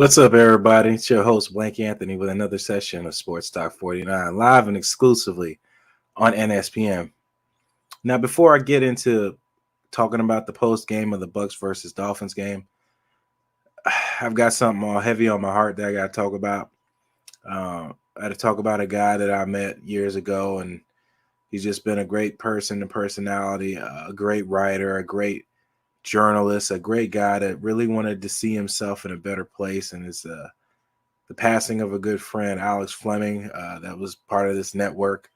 What's up, everybody? It's your host, Blank Anthony, with another session of Sports Talk 49, live and exclusively on NSPN. Now, before I get into talking about the post game of the Bucs versus Dolphins game, I've got something all heavy on my heart that I got to talk about. I had to talk about a guy that I met years ago, and he's just been a great person and personality, a great writer, a great journalist, a great guy that really wanted to see himself in a better place. And it's the passing of a good friend, Alex Fleming, that was part of this network.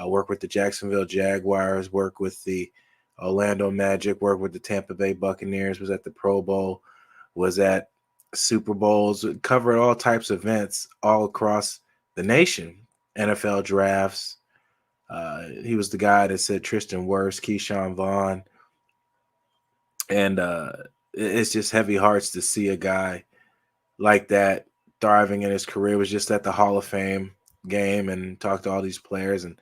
Worked with the Jacksonville Jaguars, worked with the Orlando Magic, worked with the Tampa Bay Buccaneers, was at the Pro Bowl, was at Super Bowls, covered all types of events all across the nation, NFL drafts. He was the guy that said Tristan Wirfs, Keyshawn Vaughn. And it's just heavy hearts to see a guy like that thriving in his career. Was just at the Hall of Fame game and talked to all these players, and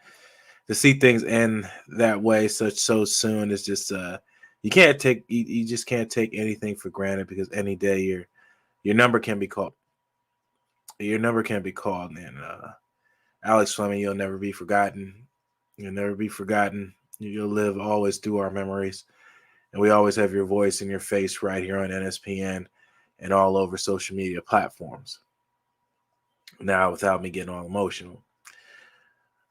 to see things end that way so soon is just you just can't take anything for granted, because any day your number can be called. Your number can be called, and Alex Fleming, you'll never be forgotten. You'll never be forgotten. You'll live always through our memories. And we always have your voice and your face right here on NSPN and all over social media platforms. Now, without me getting all emotional,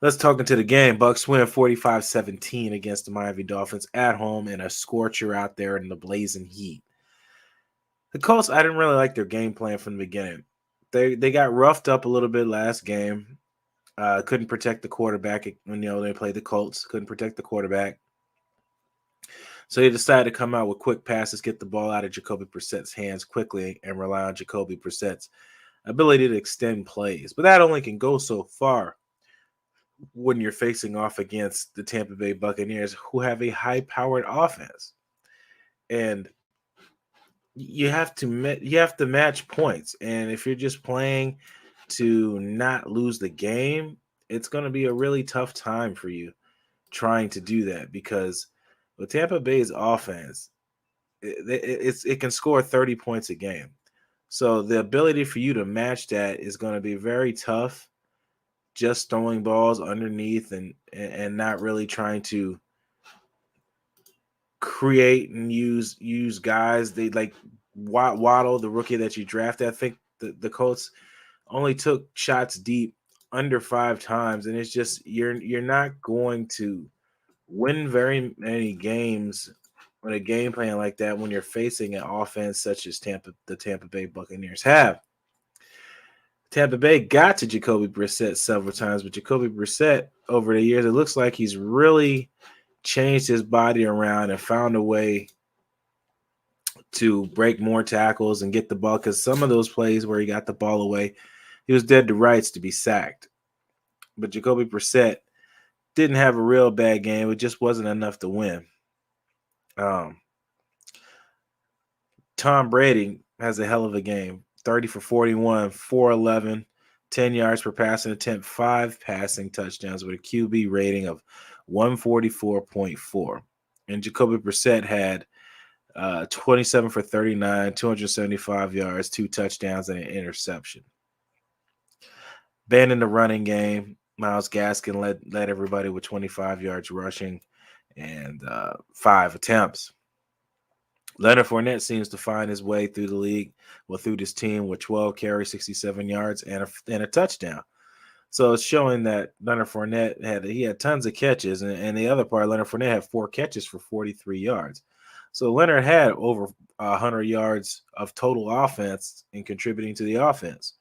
let's talk into the game. Bucs win 45-17 against the Miami Dolphins at home in a scorcher out there in the blazing heat. The Colts, I didn't really like their game plan from the beginning. They got roughed up a little bit last game. Couldn't protect the quarterback when they played the Colts. Couldn't protect the quarterback. So he decided to come out with quick passes, get the ball out of Jacoby Brissett's hands quickly, and rely on Jacoby Brissett's ability to extend plays. But that only can go so far when you're facing off against the Tampa Bay Buccaneers, who have a high-powered offense. And you have to match points. And if you're just playing to not lose the game, it's going to be a really tough time for you trying to do that, because with Tampa Bay's offense, it can score 30 points a game. So the ability for you to match that is going to be very tough, just throwing balls underneath and not really trying to create and use guys. They like Waddle, the rookie that you drafted. I think the Colts only took shots deep under 5 times, and it's just you're not going to win very many games with a game plan like that when you're facing an offense such as the Tampa Bay Buccaneers have. Tampa Bay got to Jacoby Brissett several times, but Jacoby Brissett, over the years, it looks like he's really changed his body around and found a way to break more tackles and get the ball, because some of those plays where he got the ball away, he was dead to rights to be sacked. But Jacoby Brissett didn't have a real bad game. It just wasn't enough to win. Tom Brady has a hell of a game. 30 for 41, 411, 10 yards per passing attempt, 5 passing touchdowns with a QB rating of 144.4. And Jacoby Brissett had 27 for 39, 275 yards, 2 touchdowns, and an interception. Banning the running game, Myles Gaskin led everybody with 25 yards rushing and 5 attempts. Leonard Fournette seems to find his way through the league, through this team, with 12 carries, 67 yards, and a touchdown. So it's showing that Leonard Fournette had tons of catches, and the other part, Leonard Fournette had 4 catches for 43 yards. So Leonard had over 100 yards of total offense in contributing to the offense.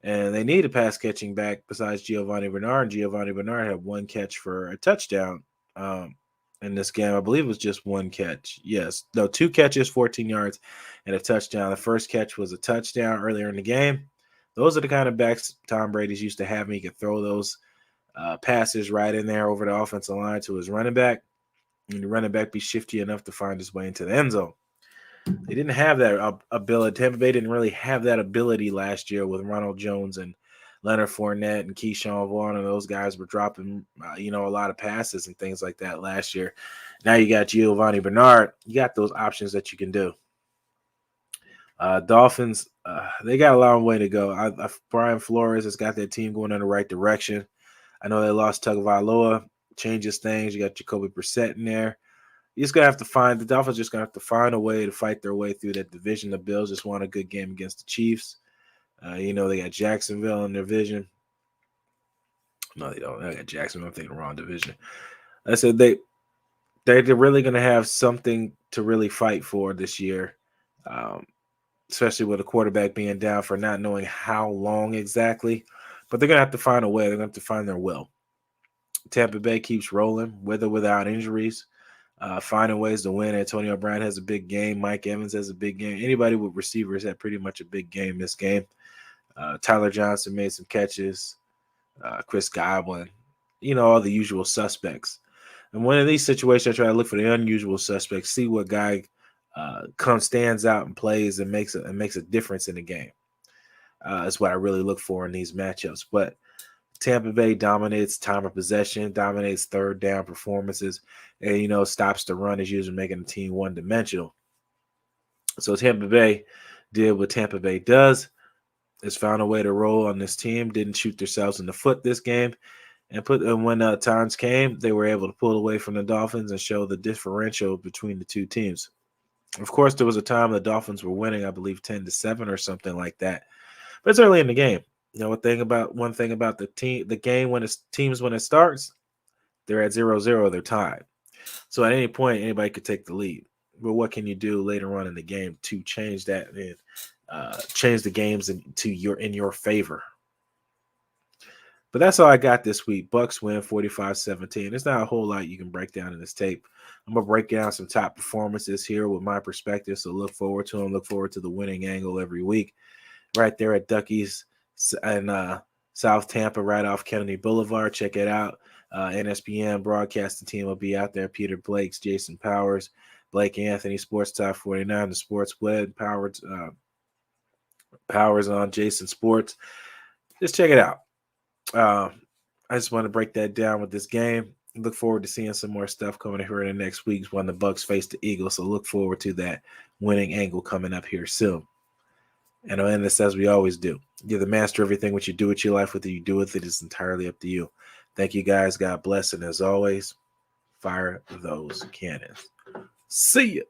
And they need a pass catching back besides Giovanni Bernard. And Giovanni Bernard had 1 catch for a touchdown in this game. I believe it was just 1 catch. Yes. No, 2 catches, 14 yards, and a touchdown. The first catch was a touchdown earlier in the game. Those are the kind of backs Tom Brady's used to having. He could throw those passes right in there over the offensive line to his running back, and the running back be shifty enough to find his way into the end zone. They didn't have that ability. Tampa Bay didn't really have that ability last year with Ronald Jones and Leonard Fournette and Keyshawn Vaughn, and those guys were dropping, a lot of passes and things like that last year. Now you got Giovanni Bernard. You got those options that you can do. Dolphins, they got a long way to go. Brian Flores has got that team going in the right direction. I know they lost Tagovailoa, changes things. You got Jacoby Brissett in there. You just gonna have to find the Dolphins. Just gonna have to find a way to fight their way through that division. The Bills just won a good game against the Chiefs. They got Jacksonville in their division. No, they don't. They got Jacksonville. I'm thinking the wrong division. I said they're really gonna have something to really fight for this year. Especially with a quarterback being down for not knowing how long exactly. But they're going to have to find a way. They're going to have to find their will. Tampa Bay keeps rolling, with or without injuries, finding ways to win. Antonio Brown has a big game. Mike Evans has a big game. Anybody with receivers had pretty much a big game this game. Tyler Johnson made some catches. Chris Godwin, all the usual suspects. And one of these situations, I try to look for the unusual suspects, see what guy stands out and plays and makes a difference in the game. That's what I really look for in these matchups. But Tampa Bay dominates time of possession, dominates third down performances, and stops the run is usually making the team one-dimensional. So Tampa Bay did what Tampa Bay does, has found a way to roll on this team, didn't shoot themselves in the foot this game, and when times came, they were able to pull away from the Dolphins and show the differential between the two teams. Of course, there was a time the Dolphins were winning, I believe 10-7 or something like that. But it's early in the game. One thing about the game when it starts, they're at 0-0, they're tied. So at any point, anybody could take the lead. But what can you do later on in the game to change that and change the games in your favor? But that's all I got this week. Bucks win 45-17. There's not a whole lot you can break down in this tape. I'm going to break down some top performances here with my perspective, so look forward to them. Look forward to the winning angle every week. Right there at Ducky's in South Tampa, right off Kennedy Boulevard. Check it out. NSPN broadcasting team will be out there. Peter Blakes, Jason Powers, Blake Anthony, Sports Talk 49, the Sports Web, Powers on Jason Sports. Just check it out. I just want to break that down with this game. Look forward to seeing some more stuff coming here in the next weeks when the Bucks face the Eagles. So look forward to that winning angle coming up here soon. And I'll end this as we always do. You're the master of everything. What you do with your life, what you do with it is entirely up to you. Thank you guys. God bless. And as always, fire those cannons. See ya.